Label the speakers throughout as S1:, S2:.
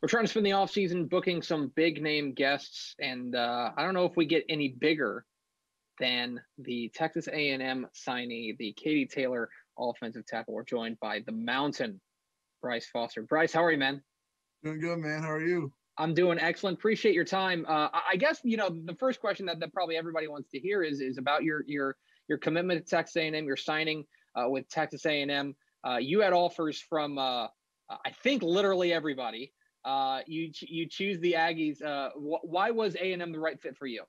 S1: We're trying to spend the off season booking some big name guests, and I don't know if we get any bigger than the Texas A&M signee, the Katy Taylor offensive tackle. We're joined by the Mountain, Bryce Foster. Bryce, how are you, man?
S2: Doing good, man. How are you?
S1: I'm doing excellent. Appreciate your time. I guess the first question that probably everybody wants to hear is about your commitment to Texas A&M. Your signing with Texas A&M. You had offers from I think literally everybody. You choose the Aggies. Why was A&M the right fit for you?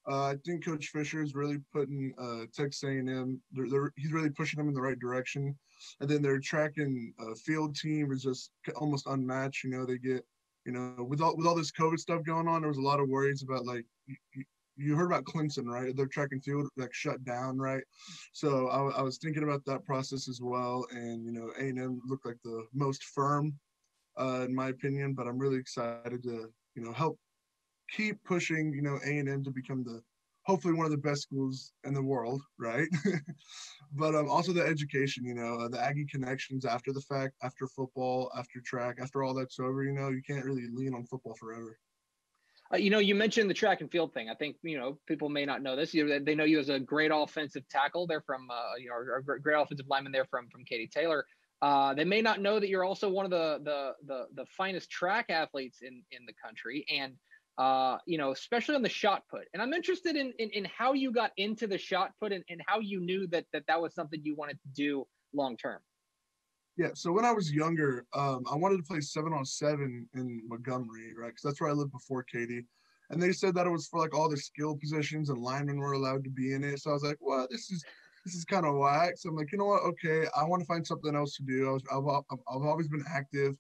S2: I think Coach Fisher is really putting Texas A&M. He's really pushing them in the right direction, and then their track and field team is just almost unmatched. They get with all this COVID stuff going on, there was a lot of worries about you heard about Clemson, right? Their track and field shut down, right? So I was thinking about that process as well, and A&M looked like the most firm in my opinion, but I'm really excited to help keep pushing A&M to become hopefully one of the best schools in the world, right? But also the education, the Aggie connections after the fact, after football, after track, after all that's over, you can't really lean on football forever.
S1: You mentioned the track and field thing. I think people may not know this. They know you as a great offensive tackle. They're from a great offensive lineman there from Katy Taylor. They may not know that you're also one of the finest track athletes in the country, and especially on the shot put. And I'm interested in how you got into the shot put and how you knew that was something you wanted to do long term.
S2: Yeah, so when I was younger, I wanted to play 7-on-7 in Montgomery, right? Because that's where I lived before Katy. And they said that it was for all the skill positions and linemen were allowed to be in it. So I was like, well, this is kind of whack. So I'm like, you know what? Okay, I want to find something else to do. I've always been active.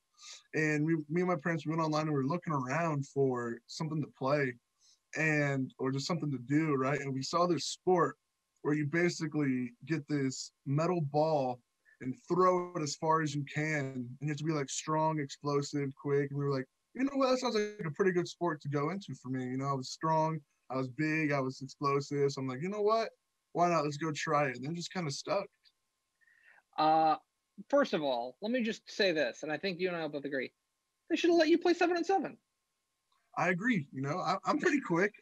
S2: And me and my parents went online and we were looking around for something to play or just something to do, right? And we saw this sport where you basically get this metal ball and throw it as far as you can. And you have to be strong, explosive, quick. And we were like, you know what? That sounds like a pretty good sport to go into for me. I was strong, I was big, I was explosive. So I'm like, you know what? Why not? Let's go try it. And then just kind of stuck.
S1: First of all, let me just say this, and I think you and I both agree. They should have let you play 7-on-7.
S2: I agree. I'm pretty quick.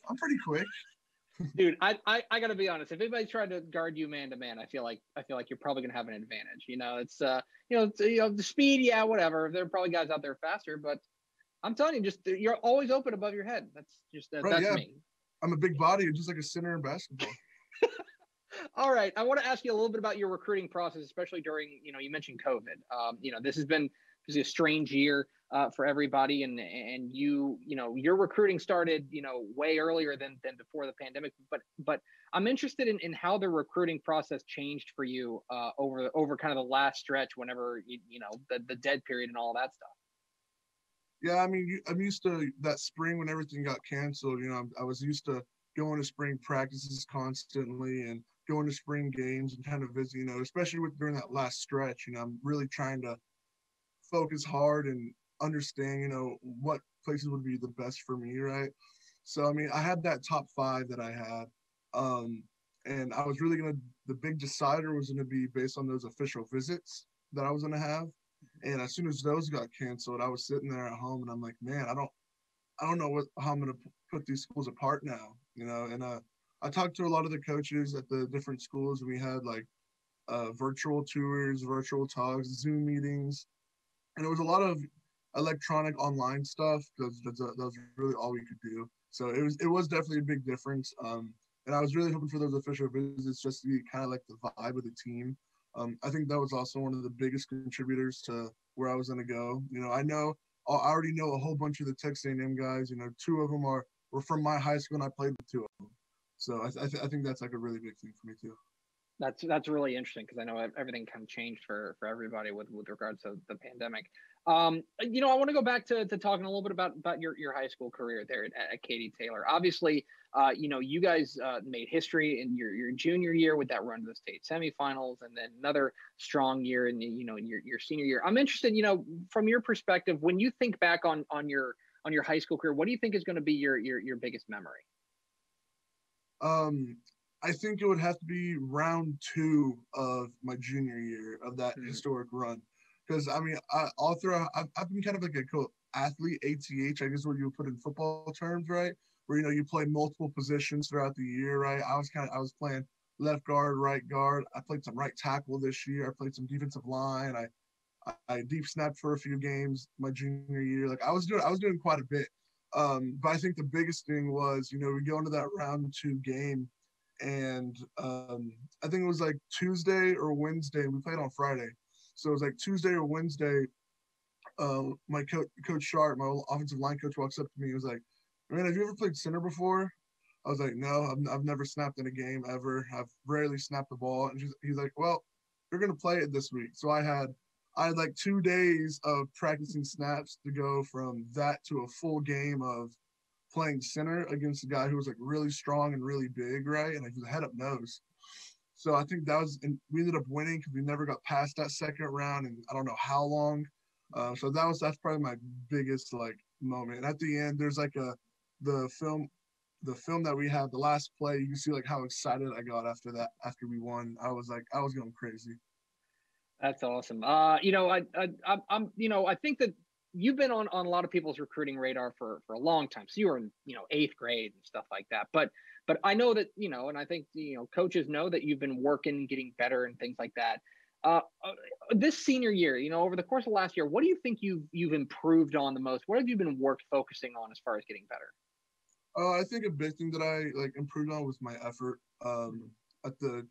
S1: Dude, I got to be honest. If anybody tried to guard you man to man, I feel like you're probably gonna have an advantage. It's the speed, yeah, whatever. There are probably guys out there faster, but I'm telling you, just you're always open above your head. That's just
S2: right,
S1: that's
S2: yeah.
S1: me.
S2: I'm a big body, just like a center in basketball.
S1: All right, I want to ask you a little bit about your recruiting process, especially during you mentioned COVID. This has been a strange year for everybody, and your recruiting started way earlier than before the pandemic. But I'm interested in how the recruiting process changed for you over kind of the last stretch, whenever the dead period and all that stuff.
S2: Yeah, I mean, I'm used to that spring when everything got canceled. I was used to going to spring practices constantly and going to spring games and kind of visit, especially during that last stretch. I'm really trying to focus hard and understand, what places would be the best for me, right? So, I mean, I had that top 5 that I had. And I was really the big decider was going to be based on those official visits that I was going to have. And as soon as those got canceled, I was sitting there at home and I'm like, man, I don't know how I'm going to put these schools apart now, and I talked to a lot of the coaches at the different schools. And we had virtual tours, virtual talks, Zoom meetings, and it was a lot of electronic online stuff because that was really all we could do. So it was definitely a big difference. And I was really hoping for those official visits just to be kind of like the vibe of the team. I think that was also one of the biggest contributors to where I was going to go. I already know a whole bunch of the Texas A&M guys. 2 of them were from my high school, and I played with 2 of them. So I think that's a really big thing for me too.
S1: That's really interesting because I know everything kind of changed for everybody with regards to the pandemic. I want to go back to talking a little bit about your high school career there at Katy Taylor. Obviously, you guys made history in your junior year with that run to the state semifinals, and then another strong year in your senior year. I'm interested, from your perspective, when you think back on your high school career, what do you think is going to be your biggest memory?
S2: I think it would have to be round 2 of my junior year of that historic run. because I mean, I've been kind of like a athlete, ATH, I guess what you would put in football terms, right? Where you play multiple positions throughout the year, right? I was playing left guard, right guard. I played some right tackle this year. I played some defensive line. I deep snapped for a few games my junior year. Like I was doing quite a bit. But I think the biggest thing was, we go into that round 2 game, and I think it was like Tuesday or Wednesday. We played on Friday, so it was like Tuesday or Wednesday. My coach Sharp, my offensive line coach, walks up to me. He was like, "Man, have you ever played center before?" I was like, "No, I've never snapped in a game ever. I've rarely snapped the ball." And he's like, "Well, you're gonna play it this week." So I had like 2 days of practicing snaps to go from that to a full game of playing center against a guy who was like really strong and really big, right? And like he was a head up nose. So I think and we ended up winning because we never got past that second round, and I don't know how long. So that's probably my biggest like moment. And at the end, there's like the film the film that we had, the last play. You can see like how excited I got after that. After we won, I was going crazy.
S1: That's awesome. I think that you've been on a lot of people's recruiting radar for a long time. So you were in, 8th grade and stuff like that. But I know that, and I think, coaches know that you've been working, getting better and things like that. This senior year, over the course of last year, what do you think you've improved on the most? What have you been focusing on as far as getting better?
S2: I think a big thing that I like improved on was my effort.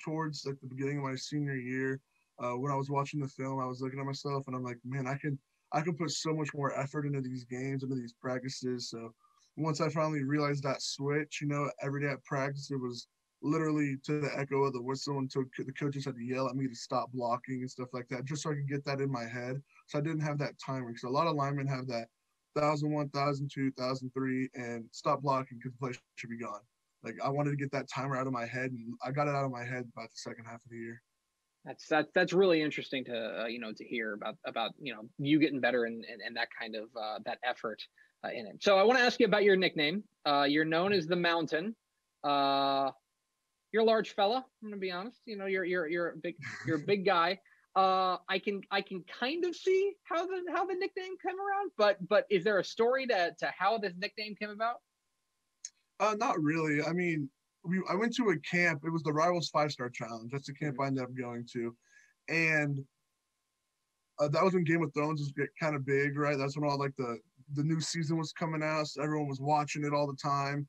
S2: Towards like the beginning of my senior year, when I was watching the film, I was looking at myself and I'm like, man, I can put so much more effort into these games, into these practices. So once I finally realized that switch, every day at practice, it was literally to the echo of the whistle until the coaches had to yell at me to stop blocking and stuff like that, just so I could get that in my head. So I didn't have that timer. So a lot of linemen have that 1,001, 1,002, 1,003, and stop blocking because the play should be gone. Like I wanted to get that timer out of my head, and I got it out of my head about the second half of the year.
S1: That's really interesting to to hear about you getting better and that kind of that effort in it. So I want to ask you about your nickname. You're known as the Mountain. You're a large fella. I'm gonna be honest. You're a big guy. I can kind of see how the nickname came around, but is there a story to how this nickname came about?
S2: Not really. I mean, I went to a camp. It was the Rivals 5-Star Challenge. That's the camp I ended up going to, and that was when Game of Thrones was kind of big, right? That's when all like the new season was coming out, so everyone was watching it all the time.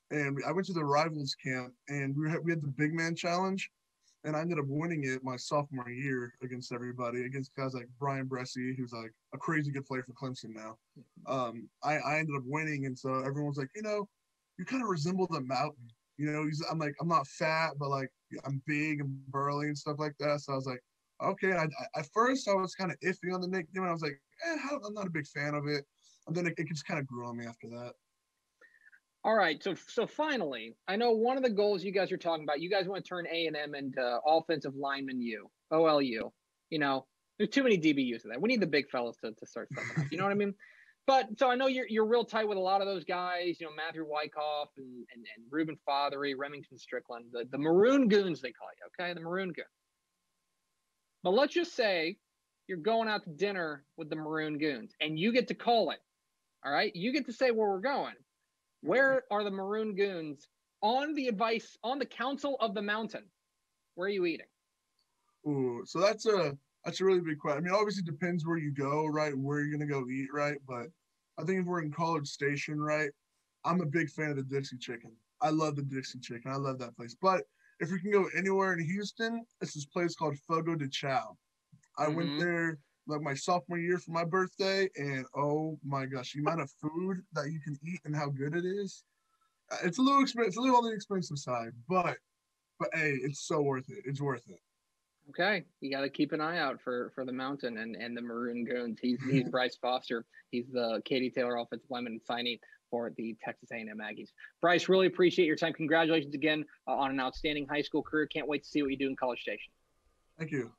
S2: And I went to the Rivals camp, and we had the Big Man Challenge, and I ended up winning it my sophomore year against everybody, against guys like Bryce, who's like a crazy good player for Clemson now. I ended up winning, and so everyone was like, you kind of resemble the Mountain. I'm like, I'm not fat, but like I'm big and burly and stuff like that. So I was like, okay. At first I was kind of iffy on the nickname. I was like, I'm not a big fan of it. And then it just kind of grew on me after that.
S1: All right, so finally, I know one of the goals you guys are talking about. You guys want to turn A&M into offensive lineman U, OLU. There's too many DBUs of that. We need the big fellas to start stepping up. You know what I mean? But so I know you're real tight with a lot of those guys. Matthew Wyckoff and Reuben Fothery, Remington Strickland, the Maroon Goons they call you. Okay, the Maroon Goons. But let's just say you're going out to dinner with the Maroon Goons, and you get to call it. All right, you get to say where we're going. Where are the Maroon Goons on the Council of the Mountain? Where are you eating?
S2: Ooh, so that's a really big question. I mean, obviously it depends where you go, right? Where you're gonna go eat, right? But I think if we're in College Station, right, I'm a big fan of the Dixie Chicken. I love the Dixie Chicken. I love that place. But if we can go anywhere in Houston, it's this place called Fogo de Chao. I went there like my sophomore year for my birthday, and oh my gosh, the amount of food that you can eat and how good it is. It's a little expensive. It's a little on the expensive side, but hey, it's so worth it. It's worth it.
S1: Okay, you got to keep an eye out for the Mountain and the Maroon Goons. He's Bryce Foster. He's the Katy Taylor offensive lineman signee for the Texas A&M Aggies. Bryce, really appreciate your time. Congratulations again on an outstanding high school career. Can't wait to see what you do in College Station.
S2: Thank you.